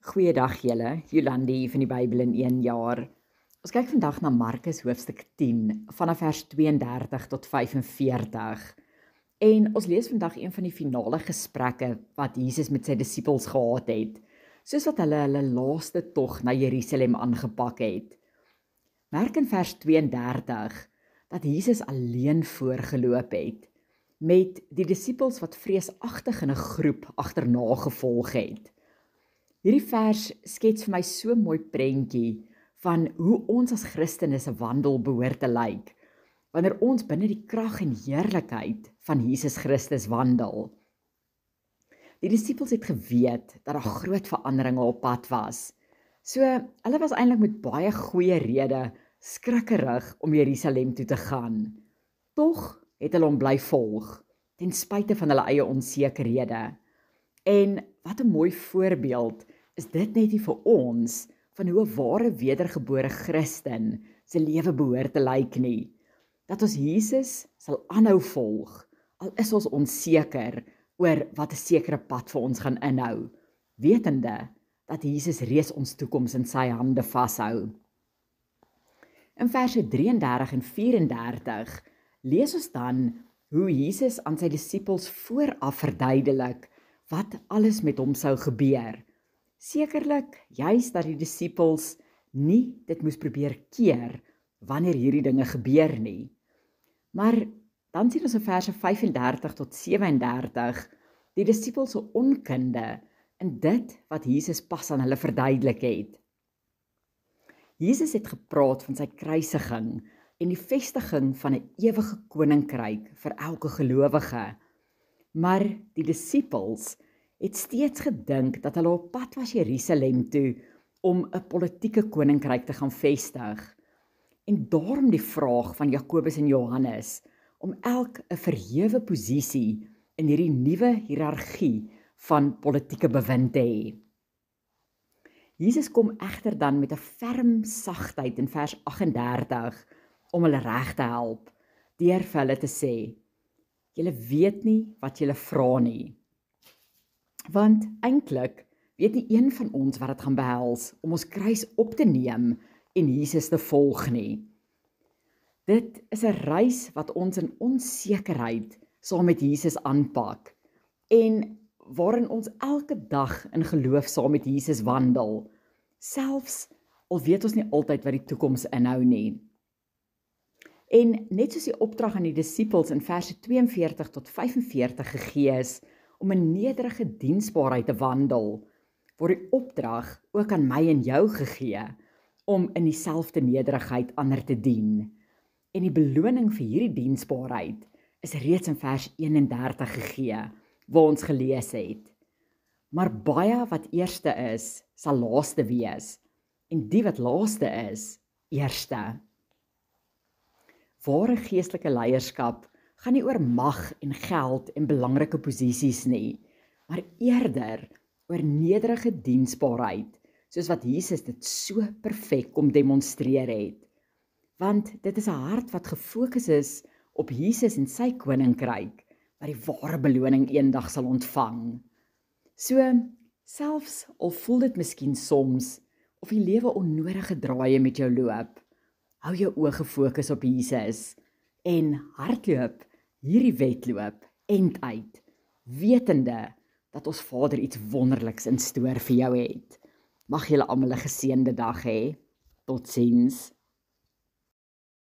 Goeiedag julle, Jolandi van die Bybel in 1 jaar. Ons kyk vandag na Markus hoofstuk 10 vanaf vers 32 tot 45. En ons lees vandag een van die finale gesprekke wat Jesus met sy disippels gehad het, soos wat hulle laaste tog na Jerusalem aangepak het. Merk in vers 32 dat Jesus alleen voorgeloop het, met die disippels wat vreesagtig in 'n groep agterna gevolg het. Hierdie vers skets vir my so mooi prentjie van hoe ons as Christene se wandel behoort te lyk, wanneer ons binne die krag en heerlikheid van Jesus Christus wandel. Die disippels het geweet dat daar groot veranderinge op pad was. So, hulle was eintlik met baie goeie rede skrikkerig om Jerusalem toe te gaan. Tog het hulle hom bly volg, ten spyte van hulle eie onsekerhede. En wat 'n mooi voorbeeld is dit net nie vir ons van hoe 'n ware wedergebore Christen se lewe behoort te lyk nie. Dat ons Jesus sal aanhou volg, al is ons onseker oor wat 'n sekere pad vir ons gaan inhou, wetende dat Jesus reeds ons toekoms in sy hande vashou. In verse 33 en 34 lees ons dan hoe Jesus aan sy disippels vooraf verduidelik wat alles met hom sou gebeur. Sekerlik juist dat die disippels nie dit moes probeer keer wanneer hierdie dinge gebeur nie. Maar dan sien ons in verse 35 tot 37 die disippels se onkunde in dit wat Jesus pas aan hulle verduidelik het. Jesus het gepraat van sy kruisiging en die vestiging van 'n ewige koninkryk vir elke gelowige. Maar die disippels het steeds gedink dat hulle op pad was Jerusalem toe om 'n politieke koninkryk te gaan vestig. En daarom die vraag van Jakobus en Johannes om elk 'n verhewe posisie in hierdie nuwe hiërargie van politieke bewind te hê. Jesus kom egter dan met 'n ferm sagtheid in vers 38 om hulle reg te help, deur vir hulle te sê: "Julle weet nie wat julle vra nie." Want eintlik weet nie een van ons wat dit gaan behels om ons kruis op te neem en Jesus te volg nie. Dit is 'n reis wat ons in onsekerheid saam met Jesus aanpak en waarin ons elke dag in geloof saam met Jesus wandel, selfs al weet ons nie altyd wat die toekoms inhou nie. En net soos die opdrag aan die disippels in verse 42 tot 45 gegee is om in nederige diensbaarheid te wandel, word die opdrag ook aan my en jou gegee om in dieselfde nederigheid ander te dien. En die beloning vir hierdie diensbaarheid is reeds in vers 31 gegee, waar ons gelees het. Maar baie wat eerste is, sal laaste wees, en die wat laaste is, eerste. Ware geestelike leierskap gaan nie oor mag en geld en belangrike posisies nie, maar eerder oor nederige diensbaarheid, soos wat Jesus dit so perfek kom demonstreer het. Want dit is 'n hart wat gefokus is op Jesus en sy koninkryk, wat die ware beloning eendag sal ontvang. So, selfs al voel dit miskien soms of die lewe onnodige draaie met jou loop, hou jou oë gefokus op Jesus en hardloop hierdie wedloop end uit, wetende dat ons Vader iets wonderliks in stoor vir jou het. Mag julle almal 'n geseënde dag hê. Totsiens.